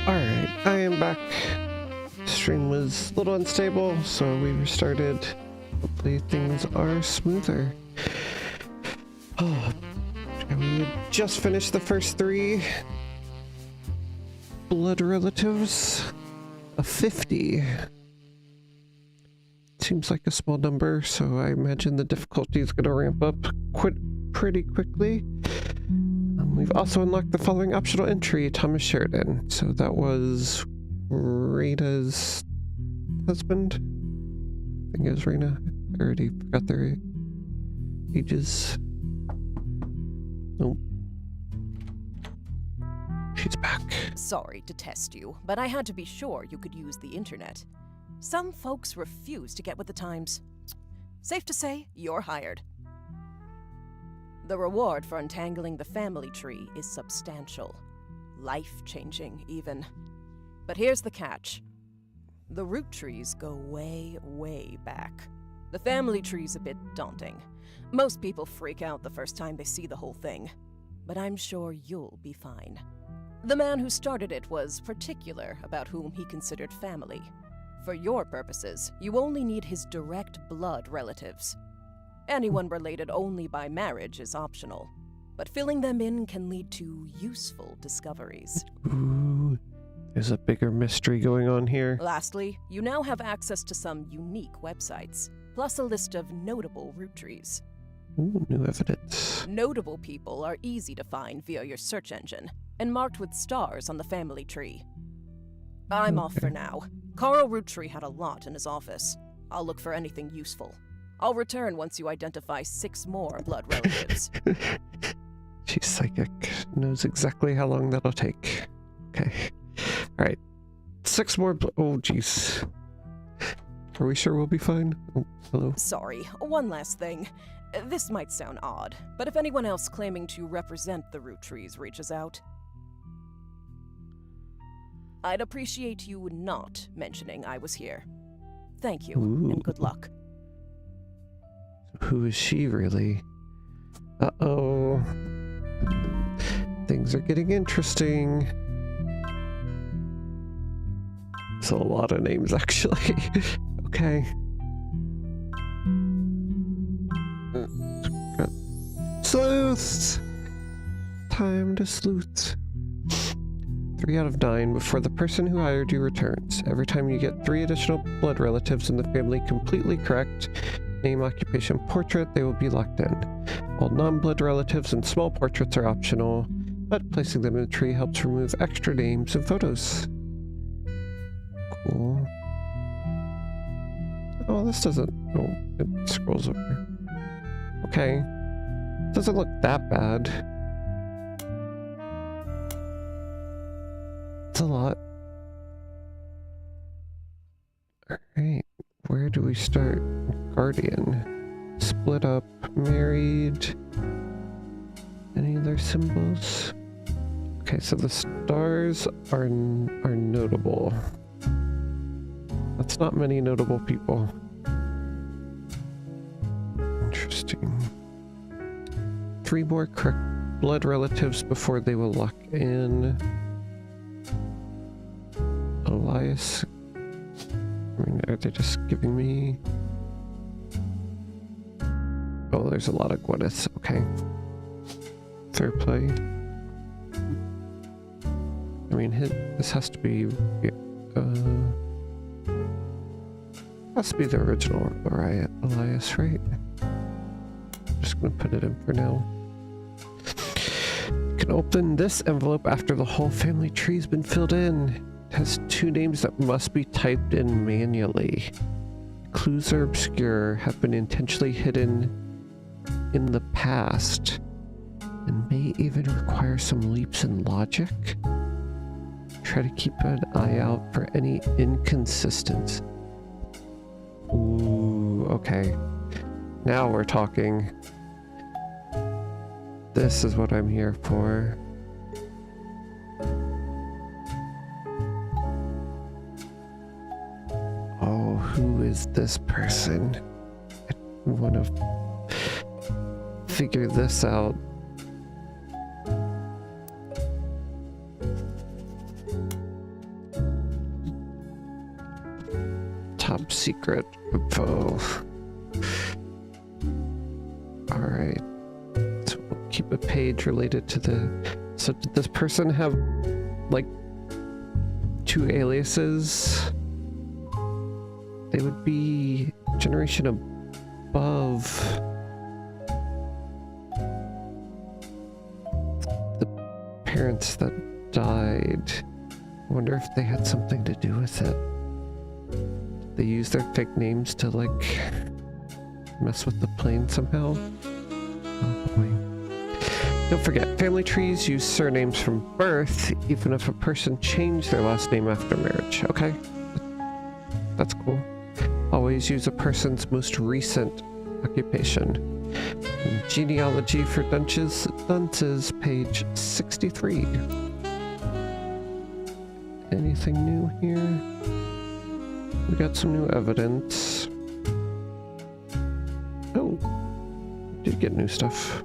Alright, I am back. Stream was a little unstable, so we restarted. Hopefully things are smoother. Oh, we had just finished the first 3 blood relatives of 50. Seems like a small number, so I imagine the difficulty is going to ramp up pretty quickly. We've also unlocked the following optional entry, Thomas Sheridan. So that was Rena's husband. I think it was Rena. I already forgot their ages. Nope. She's back. Sorry to test you, but I had to be sure you could use the internet. Some folks refuse to get with the times. Safe to say, you're hired. The reward for untangling the family tree is substantial. Life-changing, even. But here's the catch. The Roottrees go way, way back. The family tree's a bit daunting. Most people freak out the first time they see the whole thing. But I'm sure you'll be fine. The man who started it was particular about whom he considered family. For your purposes, you only need his direct blood relatives. Anyone related only by marriage is optional, but filling them in can lead to useful discoveries. Ooh, there's a bigger mystery going on here. Lastly, you now have access to some unique websites, plus a list of notable Roottrees. Ooh, new evidence. Notable people are easy to find via your search engine, and marked with stars on the family tree. I'm off for now. Carl Roottree had a lot in his office. I'll look for anything useful. I'll return once you identify 6 more blood relatives. She's psychic. Knows exactly how long that'll take. Okay. Alright. 6 more oh, jeez. Are we sure we'll be fine? Oh, hello. Sorry, one last thing. This might sound odd, but if anyone else claiming to represent the Roottrees reaches out, I'd appreciate you not mentioning I was here. Thank you, and good luck. Who is she, really? Uh-oh. Things are getting interesting. It's a lot of names, actually. Okay. Sleuths! Time to sleuth. 3 out of 9 before the person who hired you returns. Every time you get 3 additional blood relatives in the family completely correct, name, occupation, portrait, they will be locked in. All non-blood relatives and small portraits are optional, but placing them in the tree helps remove extra names and photos. Cool. Oh, this doesn't... Oh, it scrolls over. Okay. Doesn't look that bad. It's a lot. Alright, where do we start? Guardian. Split up, married. Any other symbols? Okay, so the stars are notable. That's not many notable people. Interesting. 3 more correct blood relatives before they will lock in. Elias. I mean, are they just giving me... Oh, there's a lot of Gwyneths. Okay. Fair play. I mean, this has to be... has to be the original Elias, right? Just gonna put it in for now. You can open this envelope after the whole family tree's been filled in. It has 2 names that must be typed in manually. Clues are obscure, have been intentionally hidden in the past, and may even require some leaps in logic. Try to keep an eye out for any inconsistencies. Ooh, okay. Now we're talking. This is what I'm here for. Oh, who is this person? I want to figure this out. top secret info. Alright. So we'll keep a page related to the... So did this person have, like, 2 aliases? They would be generation above the parents that died. I wonder if they had something to do with it. Did they use their fake names to, like, mess with the plane somehow? Oh boy. Don't forget, family trees use surnames from birth, even if a person changed their last name after marriage. Okay. That's cool. Always use a person's most recent occupation. And genealogy for dunces, page 63. Anything new here? We got some new evidence. Oh, did get new stuff.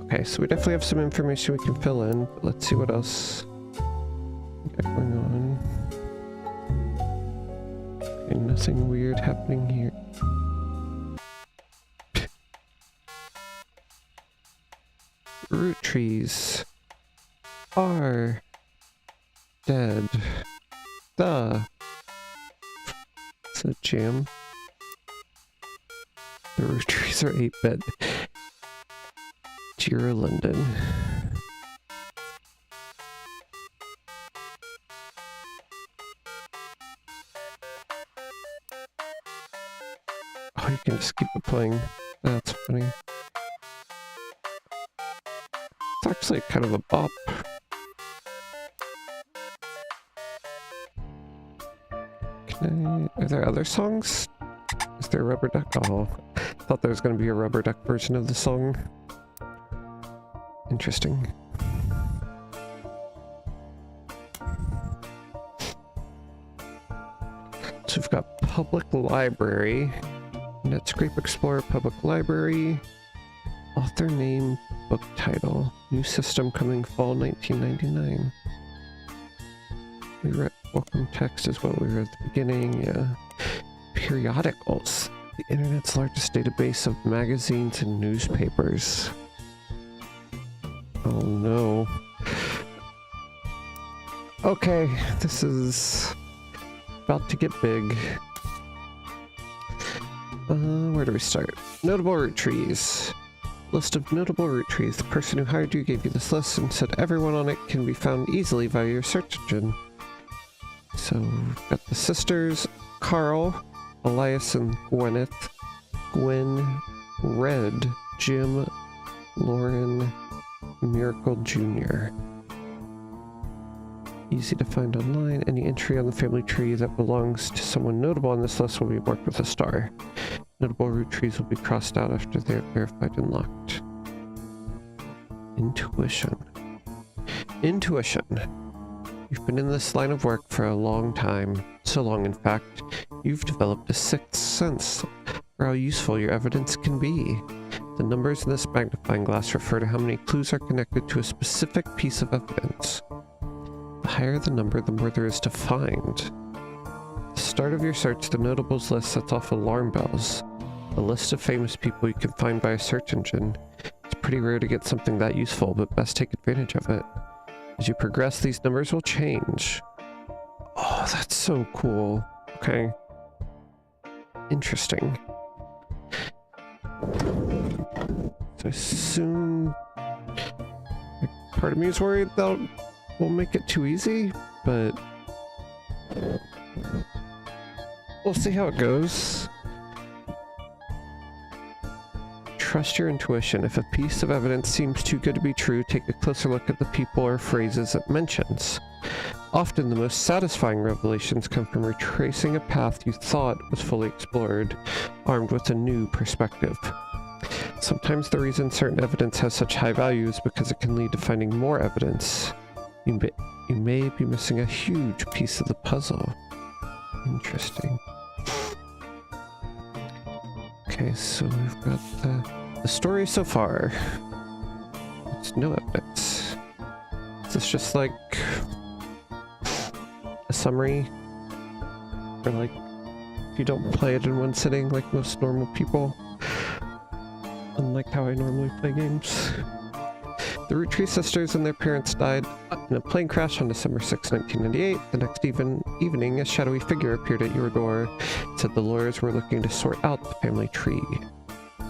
Okay, so we definitely have some information we can fill in. But let's see what else we got going on. Okay, nothing weird happening here. Roottrees are dead. It's a jam. The Roottrees are 8-bit. Jira London. Oh, you can just keep it playing. That's funny. It's actually kind of a bop. Are there other songs? Is there a rubber duck? Oh, I thought there was going to be a rubber duck version of the song. Interesting. So we've got Public Library, Netscape Explorer, Public Library, author name, book title, new system coming fall 1999. We read welcome text is what we read at the beginning. Yeah. Periodicals, the internet's largest database of magazines and newspapers. Oh no. Okay, this is about to get big. Where do we start? Notable Roottrees. List of notable Roottrees. The person who hired you gave you this list and said everyone on it can be found easily via your search engine. So we've got the sisters, Carl, Elias and Gwyneth, Gwen, Red, Jim, Lauren, Miracle Jr. Easy to find online. Any entry on the family tree that belongs to someone notable on this list will be marked with a star. Notable Roottrees will be crossed out after they are verified and locked. Intuition. Intuition. You've been in this line of work for a long time. So long, in fact, you've developed a sixth sense for how useful your evidence can be. The numbers in this magnifying glass refer to how many clues are connected to a specific piece of evidence. The higher the number, the more there is to find. At the start of your search, the notables list sets off alarm bells. A list of famous people you can find by a search engine. It's pretty rare to get something that useful, but best take advantage of it. As you progress, these numbers will change. Oh, that's so cool. Okay. Interesting. So soon... part of me is worried that we'll make it too easy, but... we'll see how it goes. Trust your intuition. If a piece of evidence seems too good to be true, take a closer look at the people or phrases it mentions. Often the most satisfying revelations come from retracing a path you thought was fully explored, armed with a new perspective. Sometimes the reason certain evidence has such high value is because it can lead to finding more evidence. You may be missing a huge piece of the puzzle. Interesting. Okay, so we've got the story so far. It's no evidence. Is this just like a summary? Or like, if you don't play it in one sitting like most normal people? Unlike how I normally play games. The Roottrees sisters and their parents died in a plane crash on December 6, 1998. The next evening, a shadowy figure appeared at your door and said the lawyers were looking to sort out the family tree.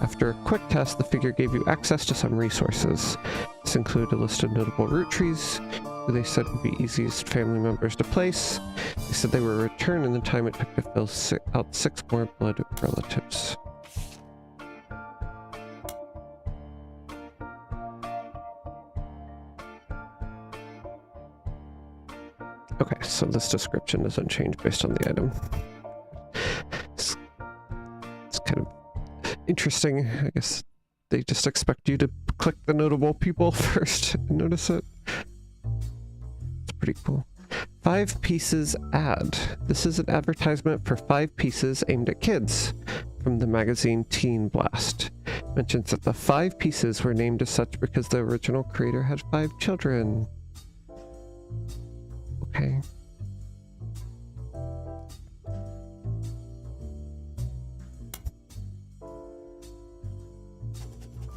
After a quick test, the figure gave you access to some resources. This included a list of notable Roottrees, who they said would be easiest family members to place. They said they were returned in the time it took to fill out 6 more blood relatives. Okay, so this description doesn't change based on the item. It's kind of interesting. I guess they just expect you to click the notable people first and notice it. It's pretty cool. 5 pieces ad. This is an advertisement for 5 pieces aimed at kids from the magazine Teen Blast. Mentions that the 5 pieces were named as such because the original creator had 5 children. Okay.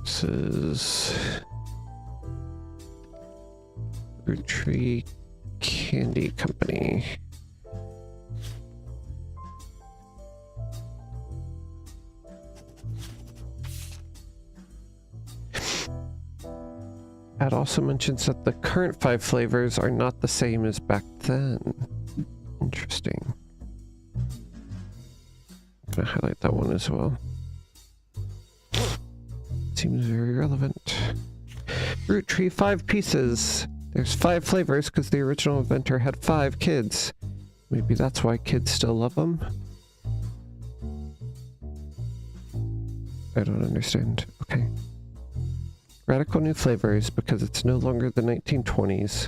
This is Roottrees Candy Company. Ad also mentions that the current 5 flavors are not the same as back then. Interesting. I'm gonna highlight that one as well. Seems very relevant. Roottrees 5 pieces. There's 5 flavors because the original inventor had 5 kids. Maybe that's why kids still love them? I don't understand. Okay. Radical new flavors because it's no longer the 1920s.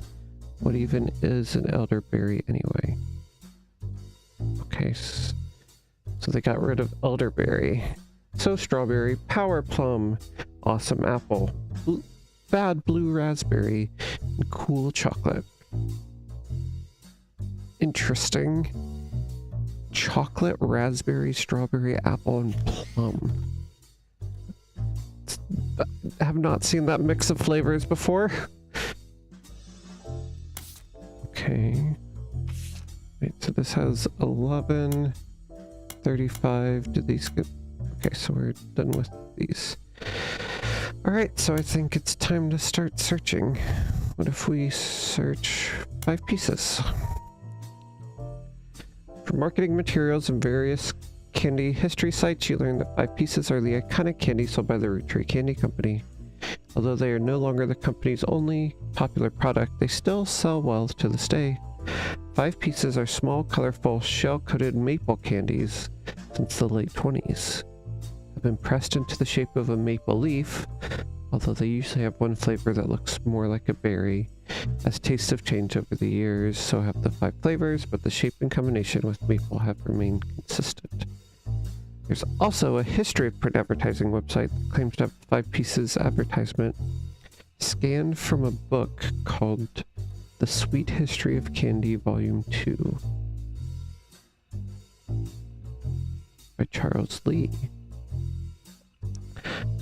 What even is an elderberry anyway? Okay, so they got rid of elderberry. So strawberry, power plum, awesome apple, bad blue raspberry, and cool chocolate. Interesting. Chocolate, raspberry, strawberry, apple, and plum. I have not seen that mix of flavors before. Okay. Wait, so this has 11, 35. Did these get... Okay, so we're done with these. Alright, so I think it's time to start searching. What if we search 5 pieces? For marketing materials and various candy history sites, you learn that 5 pieces are the iconic candy sold by the Roottrees Candy Company. Although they are no longer the company's only popular product, they still sell well to this day. 5 pieces are small, colorful, shell-coated maple candies since the late 20s. Have been pressed into the shape of a maple leaf, although they usually have one flavor that looks more like a berry. As tastes have changed over the years, so have the 5 flavors, but the shape and combination with maple have remained consistent. There's also a history of print advertising website that claims to have 5 pieces advertisement scanned from a book called The Sweet History of Candy Volume 2 by Charles Lee.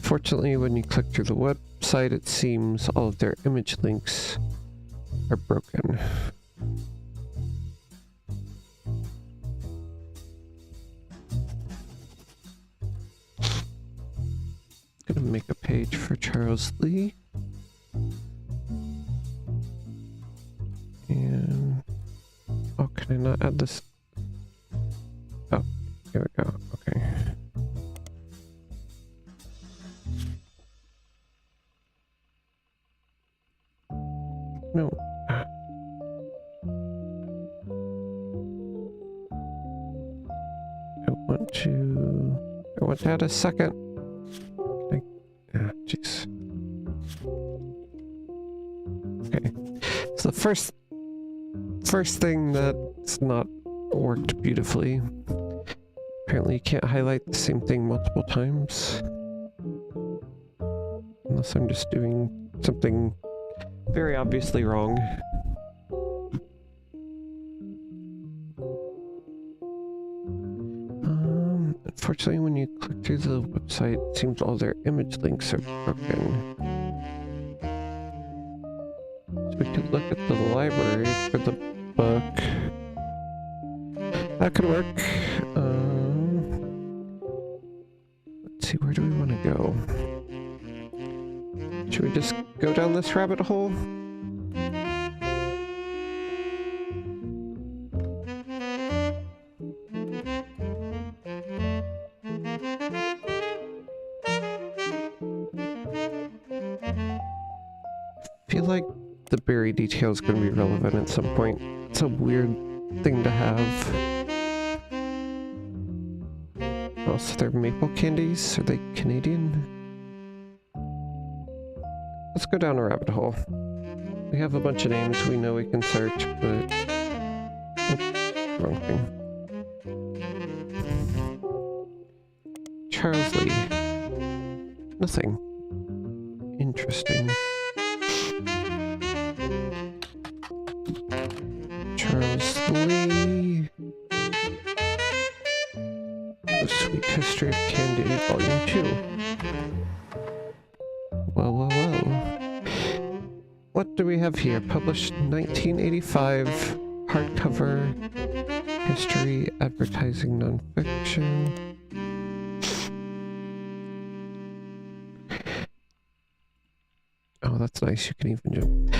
Fortunately, when you click through the website, it seems all of their image links are broken. Gonna make a page for Charles Lee. And oh, can I not add this? Oh, here we go. Okay. No. I want to add a second. Jeez. Okay. So the first thing that's not worked beautifully. Apparently you can't highlight the same thing multiple times. Unless I'm just doing something Very obviously wrong. Unfortunately, when you click through the website, it seems all their image links are broken. So we could look at the library for the book. That could work. Let's see, where do we want to go? Should we just go down this rabbit hole? I feel like the berry detail is going to be relevant at some point. It's a weird thing to have. Oh, so they're maple candies? Are they Canadian? Let's go down a rabbit hole. We have a bunch of names we know we can search, but... Oops, wrong thing. Charles Lee. Nothing. Interesting. Charles Lee. The Sweet History of Candy, Volume 2. Well, well, well. What do we have here? Published 1985, hardcover, history, advertising, nonfiction. Oh, that's nice. You can even jump.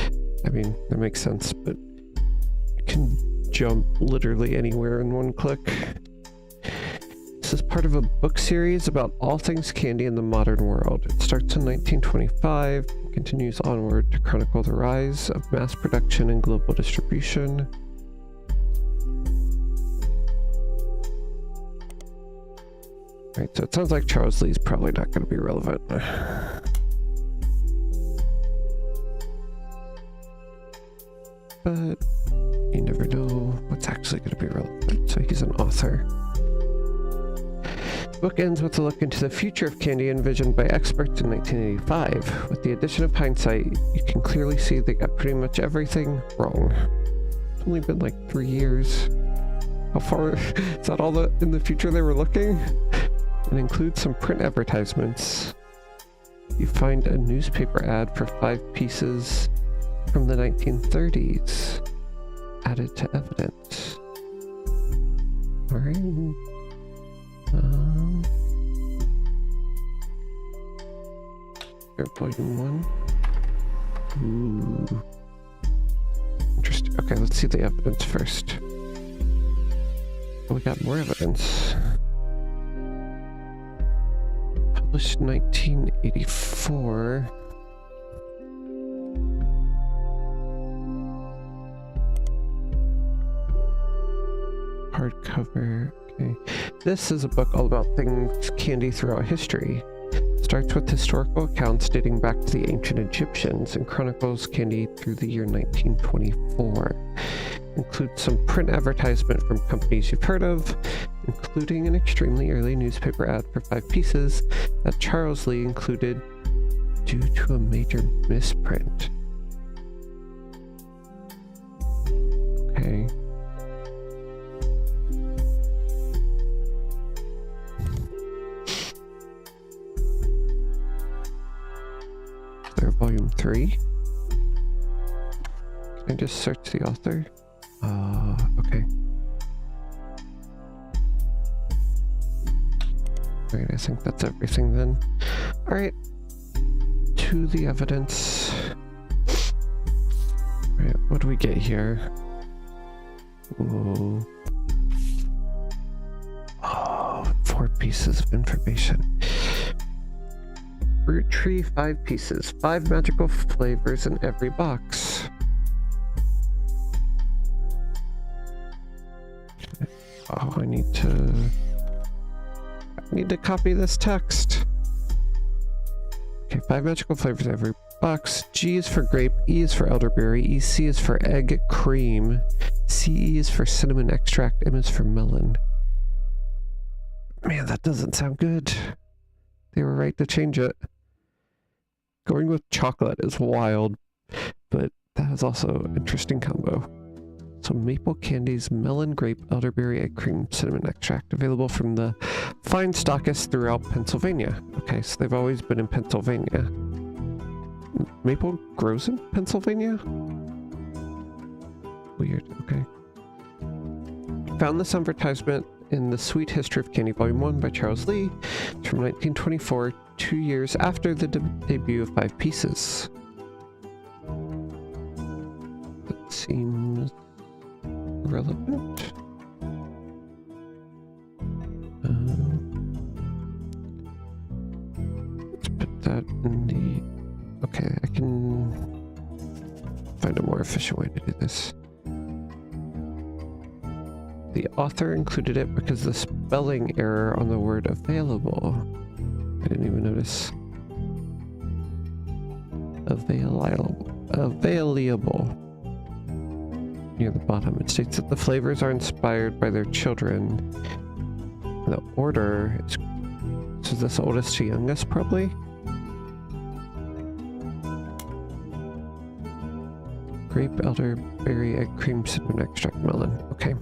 I mean, that makes sense, but you can jump literally anywhere in one click. This is part of a book series about all things candy in the modern world. It starts in 1925 and continues onward to chronicle the rise of mass production and global distribution. Right, so it sounds like Charles Lee's probably not going to be relevant. But you never know what's actually going to be relevant. So he's an author. The book ends with a look into the future of candy envisioned by experts in 1985. With the addition of hindsight, you can clearly see they got pretty much everything wrong. It's only been like 3 years. How far is that all in the future they were looking? It includes some print advertisements. You find a newspaper ad for 5 pieces from the 1930s added to evidence. Alright. Volume 1. Ooh. Interesting. Okay, let's see the evidence first. Oh, we got more evidence. Published 1984. Hardcover. Okay. This is a book all about things candy throughout history. Starts with historical accounts dating back to the ancient Egyptians and chronicles candy through the year 1924. Includes some print advertisement from companies you've heard of, including an extremely early newspaper ad for 5 pieces that Charles Lee included due to a major misprint. Okay. There, volume 3. Can I just search the author? Okay. Alright, I think that's everything then. Alright. To the evidence. Alright, what do we get here? Whoa. Oh, 4 pieces of information. Roottrees 5 pieces. 5 magical flavors in every box. Oh, I need to copy this text. Okay, 5 magical flavors in every box. G is for grape, E is for elderberry, EC is for egg cream, CE is for cinnamon extract, M is for melon. Man, that doesn't sound good. They were right to change it. Going with chocolate is wild, but that is also an interesting combo. So maple candies, melon, grape, elderberry, egg cream, cinnamon extract, available from the fine stockists throughout Pennsylvania. Okay, so they've always been in Pennsylvania. Maple grows in Pennsylvania? Weird, okay. Found this advertisement in The Sweet History of Candy Volume 1 by Charles Lee. It's from 1924, 2 years after the debut of 5 Pieces. That seems relevant. Let's put that in the... Okay, I can find a more efficient way to do this. The author included it because the spelling error on the word available. I didn't even notice. Available. Near the bottom, it states that the flavors are inspired by their children. The order is... So this oldest to youngest, probably? Grape, elderberry, egg cream, cinnamon extract, melon. Okay.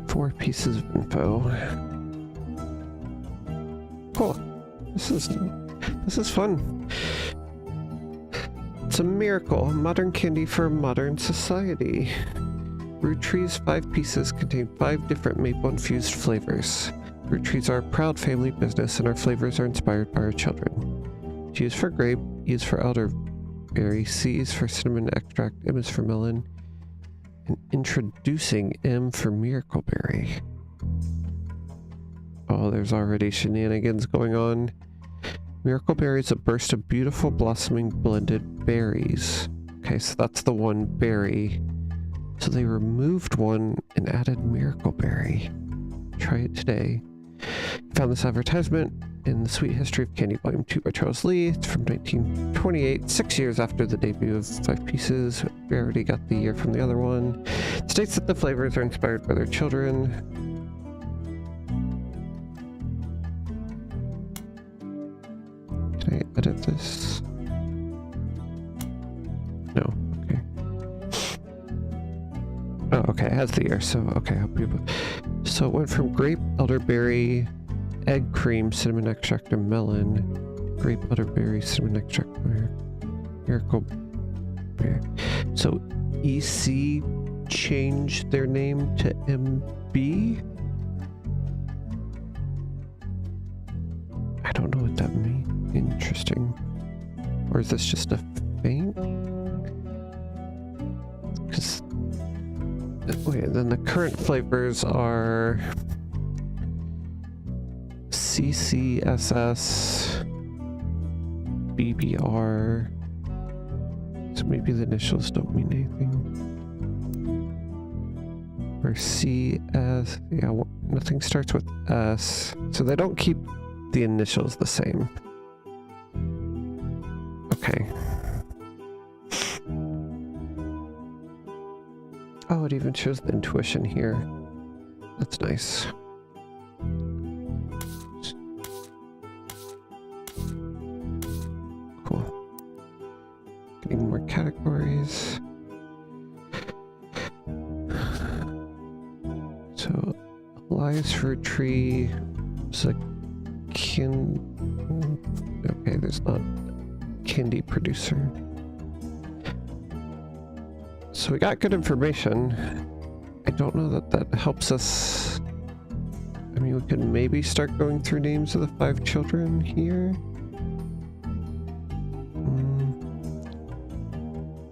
Four pieces of info. Cool. This is fun. It's a miracle. Modern candy for modern society. Roottrees 5 pieces contain 5 different maple-infused flavors. Roottrees are a proud family business, and our flavors are inspired by our children. G is for grape, E is for elderberry, C is for cinnamon extract, M is for melon, and introducing M for miracleberry. Oh, there's already shenanigans going on. Miracleberry is a burst of beautiful blossoming blended berries. Okay, so that's the one berry. So they removed one and added miracleberry. Try it today. Found this advertisement in The Sweet History of Candy Volume 2 by Charles Lee. It's from 1928, 6 years after the debut of 5 Pieces. We already got the year from the other one. It states that the flavors are inspired by their children. Can I edit this? No. Okay. Oh, okay. It has the year, so okay. So it went from grape, elderberry, egg cream, cinnamon extract, and melon. Grape, elderberry, cinnamon extract, miracleberry. So EC changed their name to MB? I don't know what that means. Interesting. Or is this just a feint? Because... Wait, then the current flavors are... CCSS... BBR... So maybe the initials don't mean anything. Or CS... Yeah, nothing starts with S. So they don't keep the initials the same. Okay. Oh, it even shows the intuition here. That's nice. Cool. Getting more categories. So, Elias Fruit Tree is a okay, there's not candy producer. So we got good information. I don't know that that helps us. I mean, we could maybe start going through names of the 5 children here.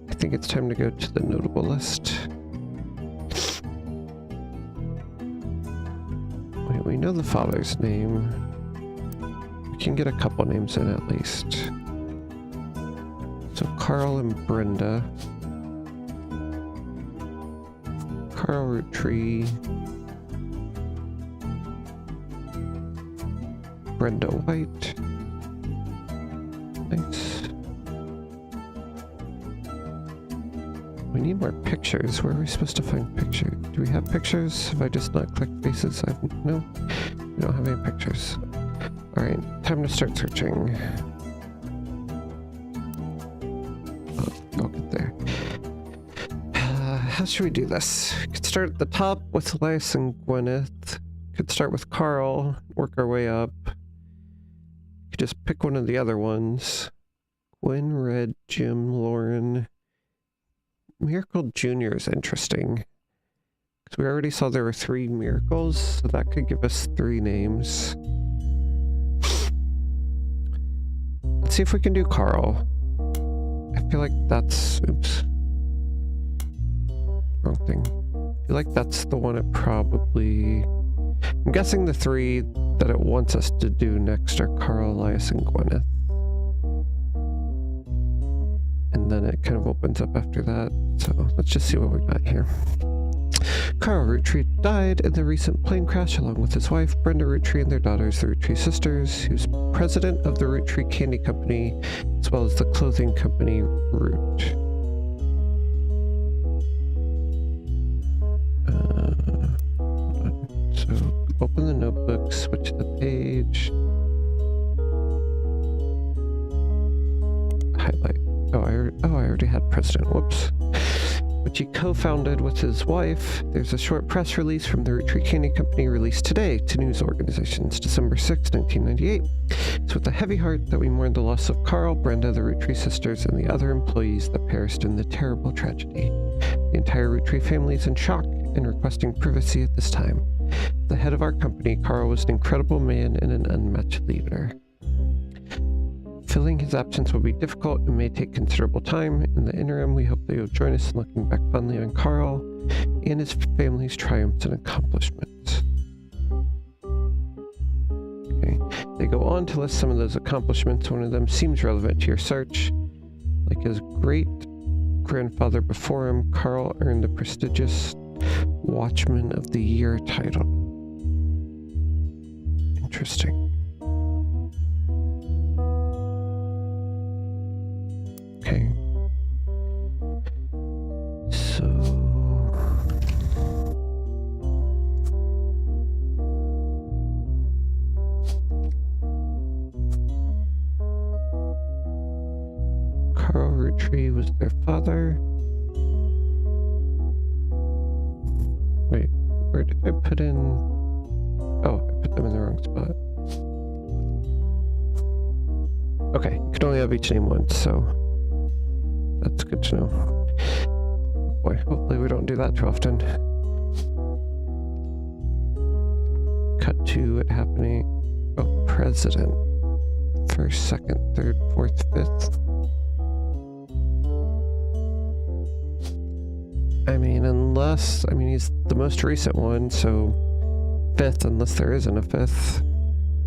I think it's time to go to the notable list. Wait, we know the father's name. We can get a couple names in at least. So Carl and Brenda. Carl Roottrees. Brenda White. Nice. We need more pictures. Where are we supposed to find pictures? Do we have pictures? Have I just not clicked faces? No? We don't have any pictures. Alright, time to start searching. I'll get there. How should we do this? Could start at the top with Elias and Gwyneth. Could start with Carl, work our way up. Could just pick one of the other ones. Gwen, Red, Jim, Lauren. Miracle Jr. is interesting. Because we already saw there were 3 miracles, so that could give us 3 names. Let's see if we can do Carl. I feel like that's... Oops. Wrong thing. I feel like that's the one it probably... I'm guessing the 3 that it wants us to do next are Carl, Elias, and Gwyneth. And then it kind of opens up after that. So let's just see what we got here. Carl Roottrees died in the recent plane crash along with his wife, Brenda Roottrees, and their daughters, the Roottrees sisters. He was president of the Roottrees Candy Company, as well as the clothing company Root. So open the notebook, switch the page. Highlight. Oh, I already had president. Whoops. Which he co-founded with his wife. There's a short press release from the Roottrees Candy Company released today to news organizations, December 6, 1998. It's with a heavy heart that we mourn the loss of Carl, Brenda, the Roottrees sisters, and the other employees that perished in the terrible tragedy. The entire Roottrees family is in shock and requesting privacy at this time. The head of our company, Carl was an incredible man and an unmatched leader. Filling his absence will be difficult and may take considerable time. In the interim, we hope that you'll join us in looking back fondly on Carl and his family's triumphs and accomplishments. Okay. They go on to list some of those accomplishments. One of them seems relevant to your search. Like his great-grandfather before him, Carl earned the prestigious Watchman of the Year title. Interesting. Okay. So... Carl Roottrees was their father. Wait, where did I put in... Oh, I put them in the wrong spot. Okay, you can only have each name once, so... That's good to know. Boy, hopefully we don't do that too often. Cut to it happening. Oh, president. First, second, third, fourth, fifth. I mean, he's the most recent one, so fifth, unless there isn't a fifth.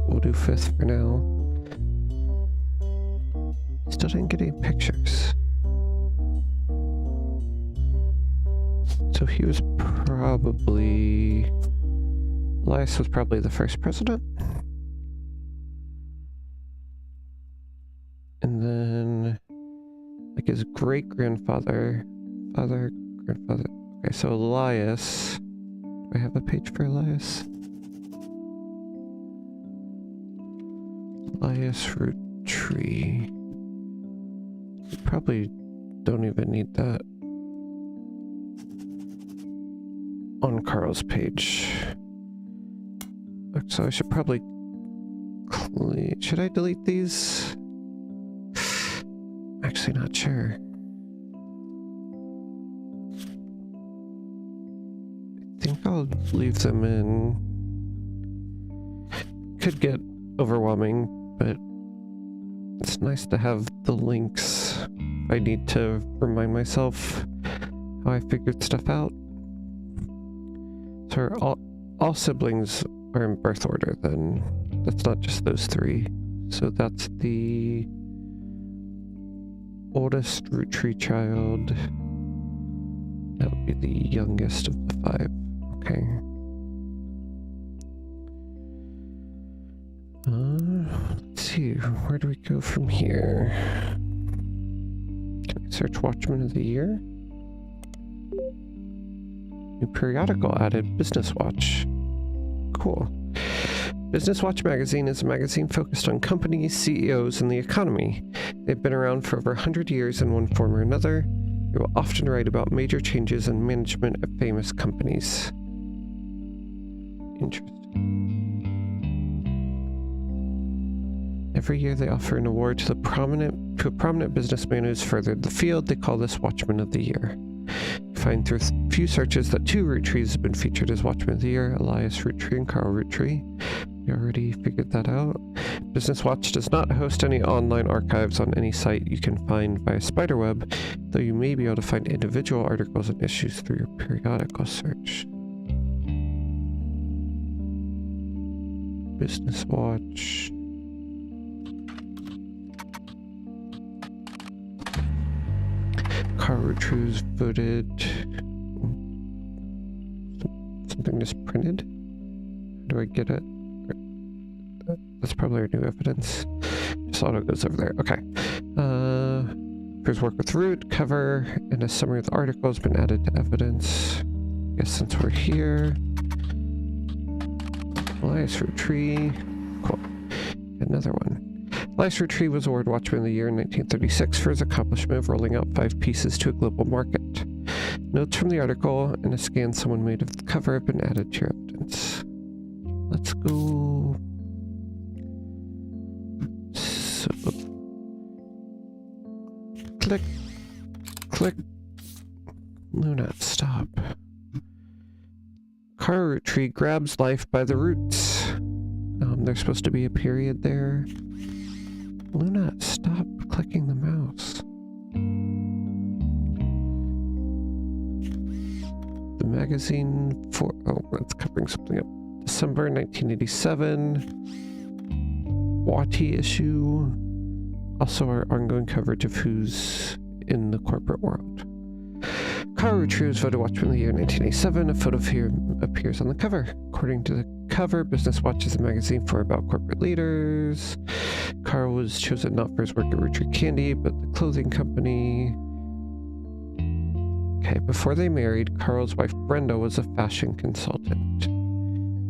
We'll do fifth for now. Still didn't get any pictures. So he was probably... Elias was probably the first president. And then, like his great-grandfather, grandfather. Okay, so Elias. Do I have a page for Elias? Elias Roottrees. We probably don't even need that on Carl's page. So I should probably should I delete these? Actually not sure. I think I'll leave them in. Could get overwhelming, but it's nice to have the links. I need to remind myself how I figured stuff out. So all siblings are in birth order then. That's not just those 3. So that's the oldest Roottrees child. That would be the youngest of the 5. Okay. Let's see, where do we go from here? Can I search Watchman of the Year? New periodical added, Business Watch. Cool. Business Watch magazine is a magazine focused on companies, CEOs, and the economy. They've been around for over 100 years in one form or another. They will often write about major changes in management of famous companies. Interesting. Every year they offer an award to a prominent businessman who's furthered the field. They call this Watchman of the Year. You find through a few searches that 2 Roottrees have been featured as Watchmen of the Year, Elias Roottree and Carl Roottree. We already figured that out. Business Watch does not host any online archives on any site you can find via Spiderweb, though you may be able to find individual articles and issues through your periodical search. Business Watch. Carl Rootree's voted. Something just printed? How do I get it? That's probably our new evidence. Just auto goes over there. Okay. Here's work with Root, cover, and a summary of the article has been added to evidence. I guess since we're here. Elias Roottree. Cool. Another one. Elias Roottree was awarded Watchman of the Year in 1936 for his accomplishment of rolling out 5 pieces to a global market. Notes from the article and a scan someone made of the cover have been added to your evidence. Let's go. So, click, click. Luna, stop. Carl Roottree grabs life by the roots. There's supposed to be a period there. Luna, stop clicking the mouse. The magazine for... Oh, that's covering something up. December 1987. Watty issue. Also our ongoing coverage of who's in the corporate world. Carl Roottree was voted Watchman of the Year in 1987. A photo of him appears on the cover. According to the cover, Business Watch is a magazine for about corporate leaders. Carl was chosen not for his work at Roottrees Candy, but the clothing company. Okay, before they married, Carl's wife Brenda was a fashion consultant.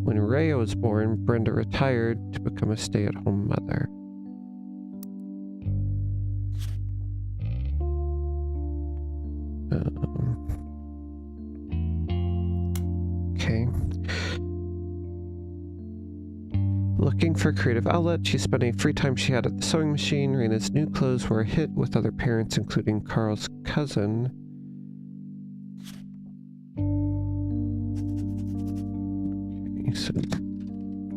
When Rhea was born, Brenda retired to become a stay-at-home mother. Okay. Looking for a creative outlet, she spent any free time she had at the sewing machine. Raina's new clothes were a hit with other parents, including Carl's cousin. Okay, so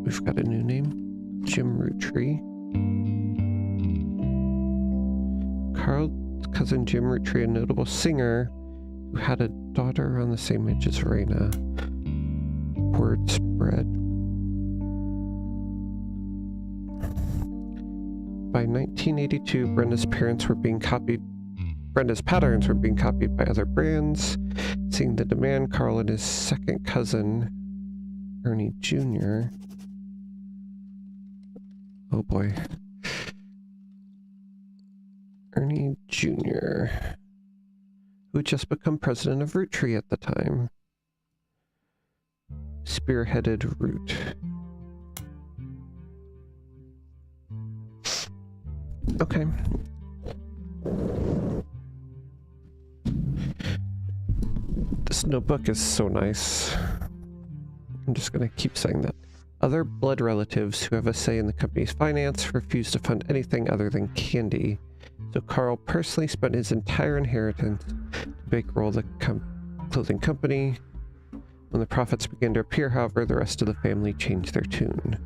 we've got a new name, Jim Roottree. Carl's cousin Jim Roottree, a notable singer who had a daughter around the same age as Raina. Word spread. By 1982, Brenda's patterns were being copied by other brands. Seeing the demand, Carl and his second cousin, Ernie Jr. Oh boy. Ernie Jr., who had just become president of Roottree at the time, spearheaded Root. Okay. This notebook is so nice. I'm just gonna keep saying that. Other blood relatives who have a say in the company's finance refuse to fund anything other than candy. So Carl personally spent his entire inheritance to bankroll the clothing company. When the profits began to appear, however, the rest of the family changed their tune.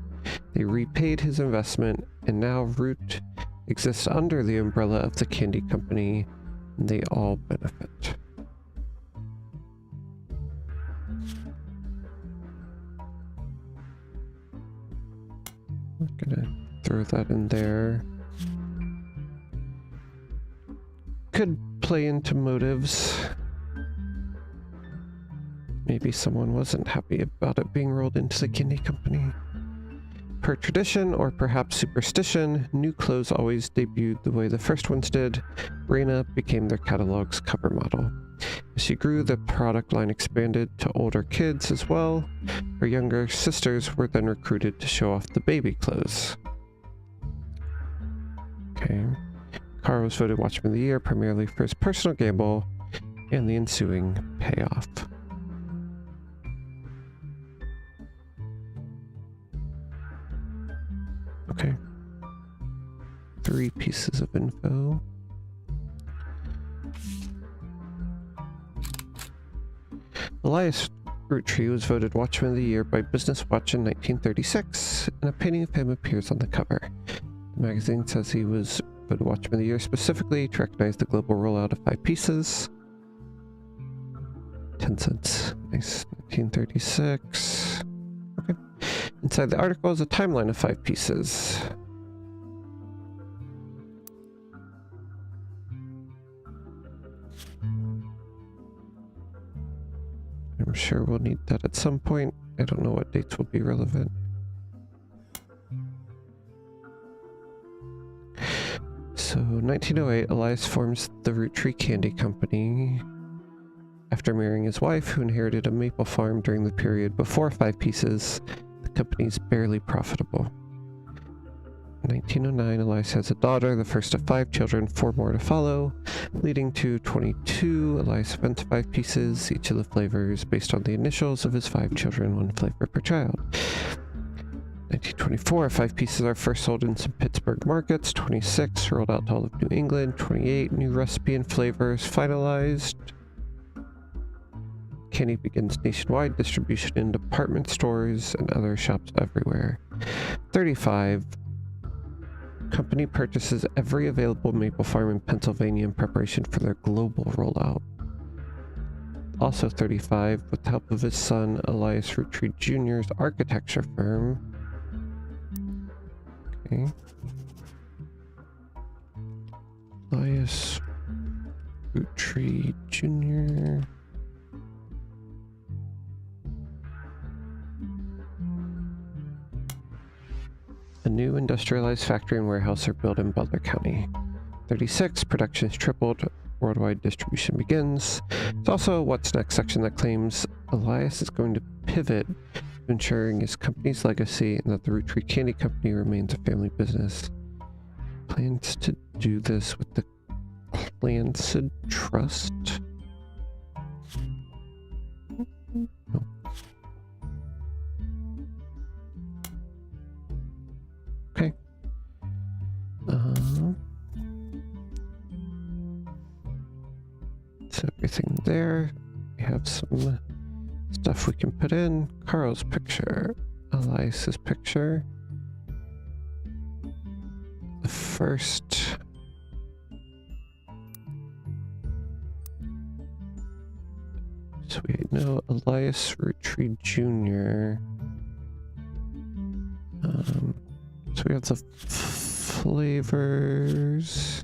They repaid his investment, and now Root exists under the umbrella of the candy company, and they all benefit. I'm gonna throw that in there. Could play into motives. Maybe someone wasn't happy about it being rolled into the candy company. Per tradition, or perhaps superstition, new clothes always debuted the way the first ones did. Raina became their catalog's cover model. As she grew, the product line expanded to older kids as well. Her younger sisters were then recruited to show off the baby clothes. Okay. Carl was voted Watchman of the Year primarily for his personal gamble and the ensuing payoff. Okay. 3 pieces of info. Elias Roottrees was voted Watchman of the Year by Business Watch in 1936, and a painting of him appears on the cover. The magazine says he was voted Watchman of the Year specifically to recognize the global rollout of 5 pieces. 10 cents. Nice. 1936. Okay. Inside the article is a timeline of 5 pieces. I'm sure we'll need that at some point. I don't know what dates will be relevant. So, 1908, Elias forms the Roottrees Candy Company after marrying his wife, who inherited a maple farm during the period before 5 pieces. The company's barely profitable. In 1909, Elias has a daughter, the first of 5 children, 4 more to follow, leading to 22. Elias invents 5 pieces, each of the flavors based on the initials of his 5 children, 1 flavor per child. 1924, 5 pieces are first sold in some Pittsburgh markets. 26, rolled out to all of New England. 28, new recipe and flavors finalized. Candy begins nationwide distribution in department stores and other shops everywhere. 35, company purchases every available maple farm in Pennsylvania in preparation for their global rollout. Also 35, with the help of his son, Elias Roottrees Jr.'s architecture firm. Okay. Elias Roottrees Jr. A new industrialized factory and warehouse are built in Butler County. 36, production is tripled, worldwide distribution begins. It's also What's Next section that claims Elias is going to pivot to ensuring his company's legacy and that the Roottrees Candy Company remains a family business. Plans to do this with the Clancy Trust? No. Okay. That's everything there. We have some stuff we can put in. Carl's picture. Elias's picture. The first. Sweet. No, Elias Roottrees Jr. So we have the flavors.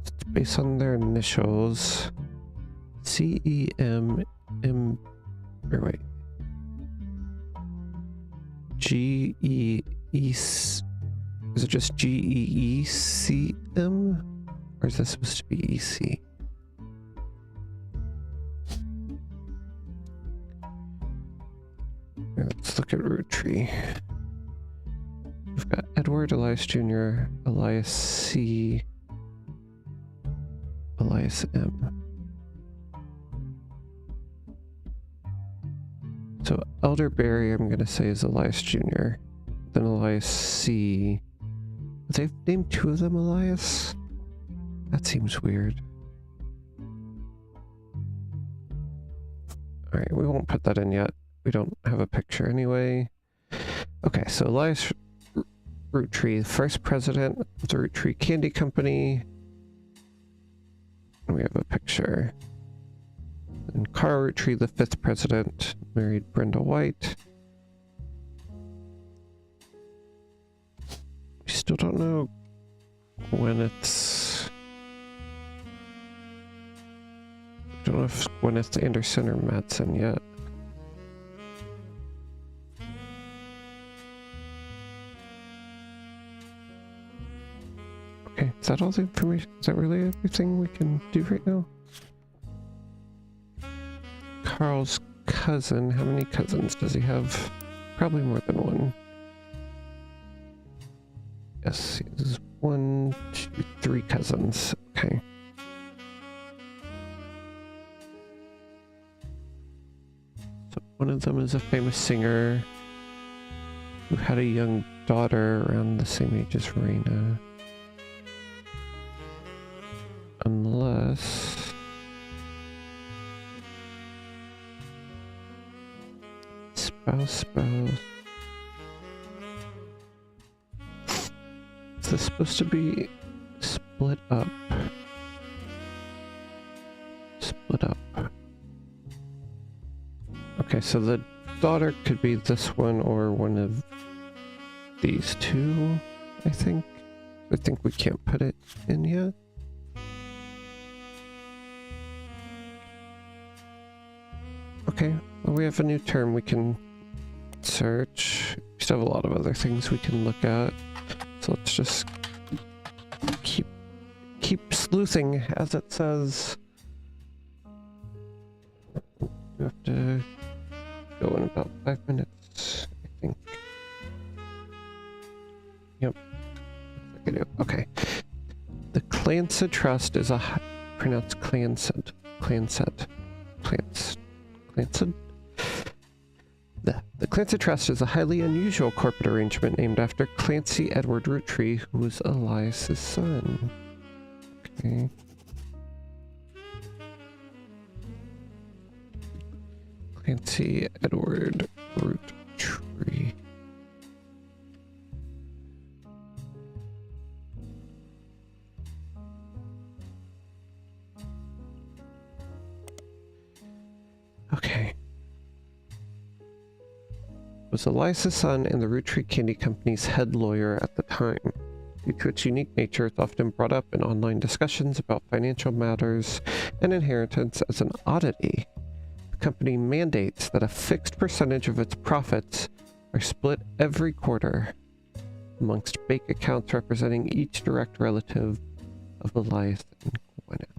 It's based on their initials. C-E-M-M... or wait. G-E-E... Is it just G-E-E-C-M? Or is this supposed to be E-C? Let's look at Roottrees. We've got Edward, Elias Jr., Elias C., Elias M. So Elderberry, I'm going to say, is Elias Jr., then Elias C. They've named 2 of them Elias? That seems weird. Alright, we won't put that in yet. We don't have a picture anyway. Okay, so Elias Roottrees, first president of the Roottrees Candy Company. And we have a picture. And Carl Roottrees, the 5th president, married Brenda White. We still don't know when it's... I don't know if when it's Anderson or Madsen yet. Okay, is that all the information? Is that really everything we can do right now? Carl's cousin. How many cousins does he have? Probably more than one. Yes, he has 1, 2, 3 cousins. Okay. So one of them is a famous singer who had a young daughter around the same age as Reina. Unless... Spouse. Is this supposed to be split up? Split up. Okay, so the daughter could be this one or one of these two, I think. I think we can't put it in yet. Okay, well, we have a new term we can search. We still have a lot of other things we can look at. So let's just keep sleuthing, as it says. We have to go in about 5 minutes, I think. Yep. Looks like I do. Okay. The Clancy Trust is pronounced Clansid. The Clancy Trust is a highly unusual corporate arrangement named after Clancy Edward Roottrees, who was Elias's son. Okay. Clancy Edward Roottrees. Okay. Was Elias's son and the Roottrees Candy Company's head lawyer at the time. Due to its unique nature, it's often brought up in online discussions about financial matters and inheritance as an oddity. The company mandates that a fixed percentage of its profits are split every quarter amongst bank accounts representing each direct relative of Elias and Gwyneth.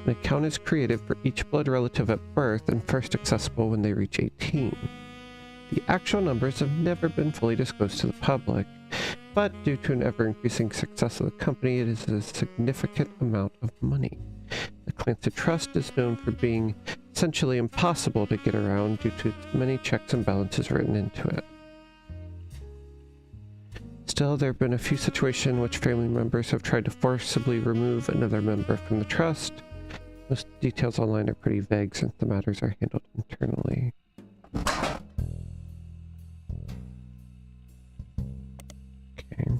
An account is created for each blood relative at birth and first accessible when they reach 18. The actual numbers have never been fully disclosed to the public, but due to an ever-increasing success of the company, it is a significant amount of money. The Clancy Trust is known for being essentially impossible to get around due to its many checks and balances written into it. Still, there have been a few situations in which family members have tried to forcibly remove another member from the trust. Most details online are pretty vague since the matters are handled internally. Okay.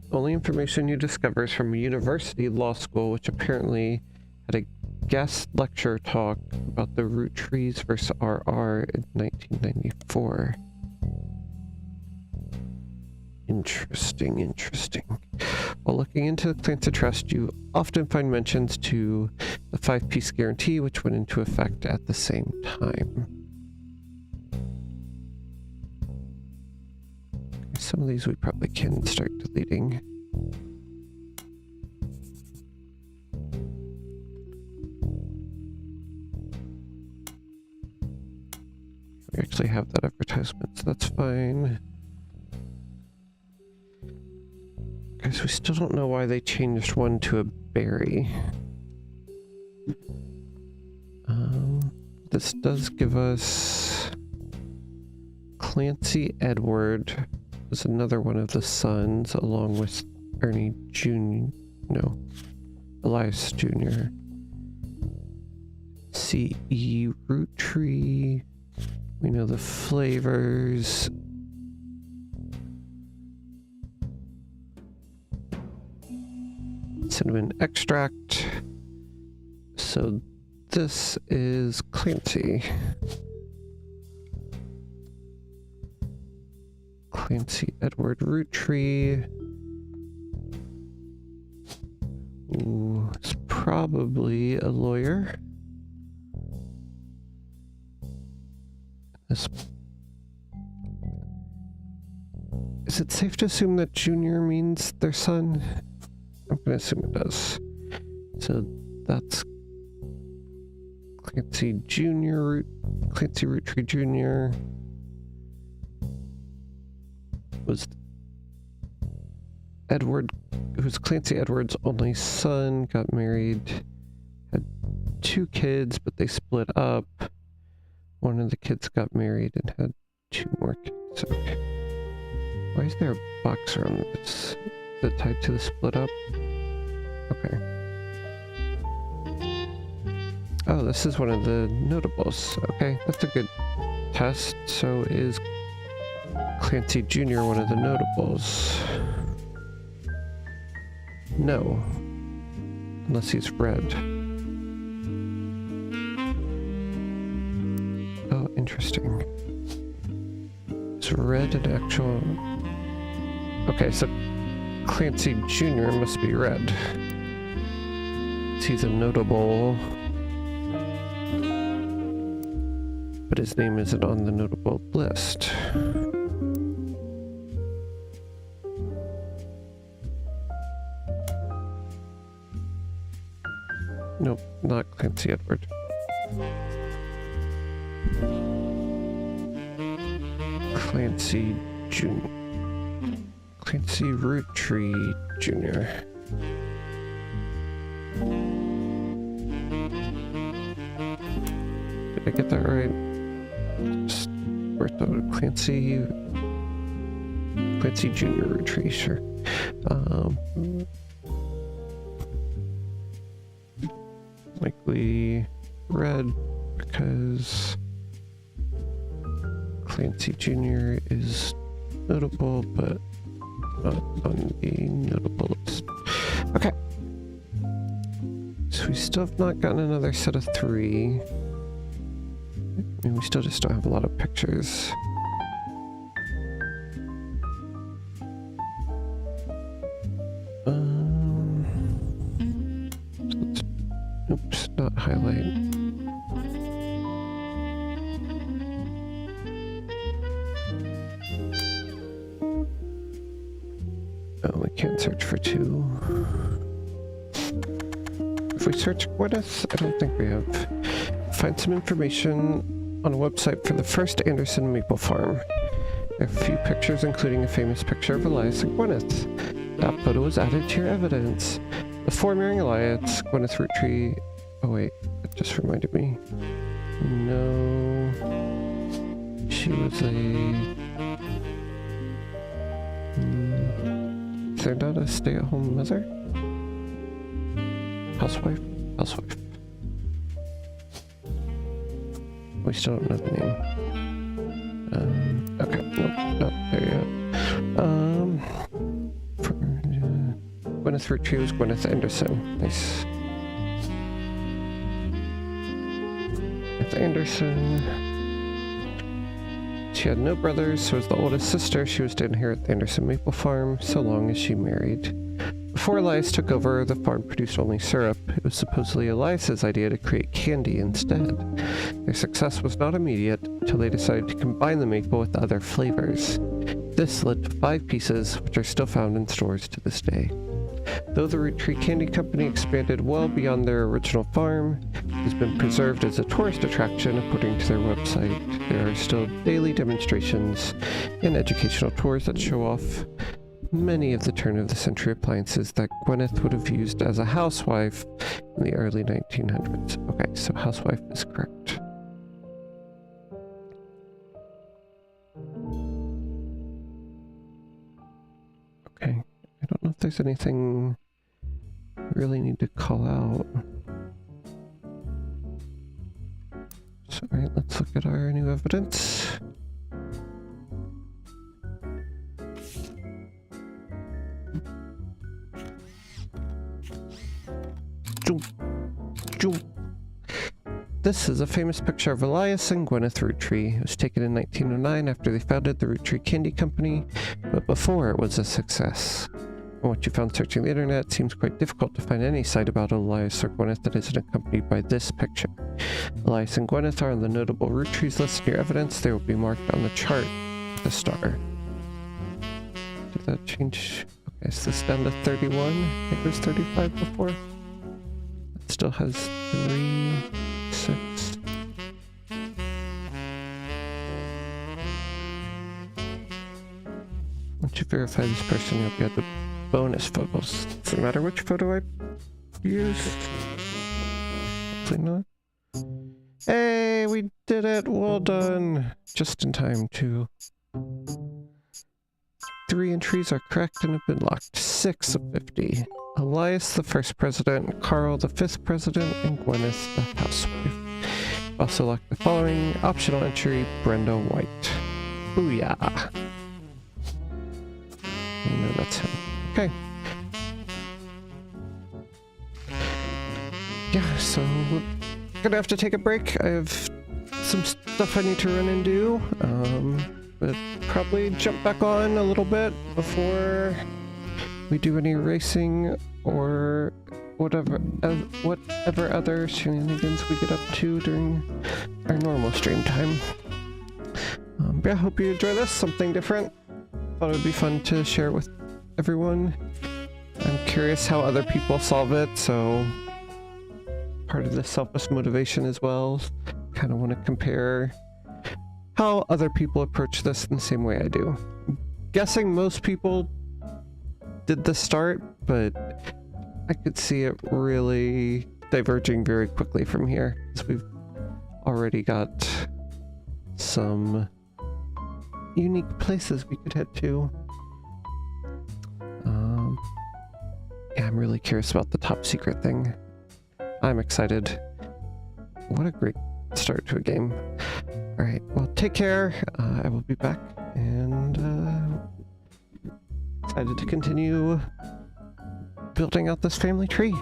The only information you discover is from a university law school, which apparently had a guest lecture talk about the Roottrees versus RR in 1994. Interesting. While looking into the Clancy Trust, you often find mentions to the 5-piece guarantee, which went into effect at the same time. Some of these we probably can start deleting. We actually have that advertisement, so that's fine. Guys, we still don't know why they changed one to a berry. This does give us Clancy Edward was another one of the sons, along with Ernie Jr. No, Elias Jr. C.E. Roottrees. We know the flavors. Cinnamon extract. So this is Clancy. Clancy Edward Roottrees. Ooh, it's probably a lawyer. Is it safe to assume that Junior means their son? I'm gonna assume it does. So that's Clancy Jr. Clancy Roottrees Jr. was Edward, who's Clancy Edwards' only son, got married, had 2 kids, but they split up. One of the kids got married and had 2 more kids. Okay. Why is there a box around this? Is it tied to the split up? Okay. Oh, this is one of the notables. Okay, that's a good test. So is Clancy Jr. one of the notables? No. Unless he's red. Oh, interesting. Is red an actual... Okay, so Clancy Jr. must be red. He's a notable... But his name isn't on the notable list. Nope, not Clancy Edward. Clancy Jr. Clancy Roottrees Jr. Did I get that right? Just Clancy Jr. Roottrees, sure. Likely red because Clancy Jr. is notable, but not on the notable list. Okay. So we still have not gotten another set of 3. I mean, we still just don't have a lot of pictures. Oops, not highlight. Oh, we can't search for 2. If we search Gwyneth, I don't think we have. Find some information on a website for the first Anderson maple farm. There are a few pictures, including a famous picture of Elias and Gwyneth. That photo was added to your evidence. The 4-marrying Elias, Gwyneth Roottrees... Oh wait, that just reminded me. No... She was a... Is there not a stay-at-home mother? Housewife? Housewife. We still don't know the name. Okay, nope, not there yet. Gwyneth Roottrees was Gwyneth Anderson. Nice. Gwyneth Anderson. She had no brothers, so as the oldest sister, she was to inherit the Anderson maple farm so long as she married. Before Elias took over, the farm produced only syrup. It was supposedly Elias's idea to create candy instead. Their success was not immediate until they decided to combine the maple with other flavors. This led to 5 pieces, which are still found in stores to this day. Though the Roottrees Candy Company expanded well beyond their original farm, it has been preserved as a tourist attraction according to their website. There are still daily demonstrations and educational tours that show off many of the turn-of-the-century appliances that Gwyneth would have used as a housewife in the early 1900s. Okay, so housewife is correct. Okay, I don't know if there's anything I really need to call out. So, alright, let's look at our new evidence. This is a famous picture of Elias and Gwyneth Roottrees. It was taken in 1909 after they founded the Roottrees Candy Company, but before it was a success. From what you found searching the internet, it seems quite difficult to find any site about Elias or Gwyneth that isn't accompanied by this picture. Elias and Gwyneth are on the notable Roottrees list in your evidence. They will be marked on the chart with a star. Did that change? Okay, so this down to 31. I think it was 35 before. It still has 3, 6. Once you verify this person, you'll get the bonus photos. Doesn't matter which photo I use. Hopefully not. Hey, we did it! Well done! Just in time to... 3 entries are correct and have been locked. 6 of 50. Elias, the first president, Carl, the 5th president, and Gwyneth, the housewife. Also locked the following optional entry, Brenda White. Booyah! No, that's him. Okay. Yeah, so we're gonna have to take a break. I have some stuff I need to run and do. But probably jump back on a little bit before we do any racing or whatever other shenanigans we get up to during our normal stream time. But yeah, hope you enjoy this. Something different. Thought it would be fun to share with everyone. I'm curious how other people solve it, so part of the selfless motivation as well. Kind of want to compare how other people approach this in the same way I do. I'm guessing most people did the start, but I could see it really diverging very quickly from here, because we've already got some unique places we could head to. Yeah, I'm really curious about the top secret thing. I'm excited. What a great start to a game. Alright, well, take care. I will be back, and excited to continue building out this family tree.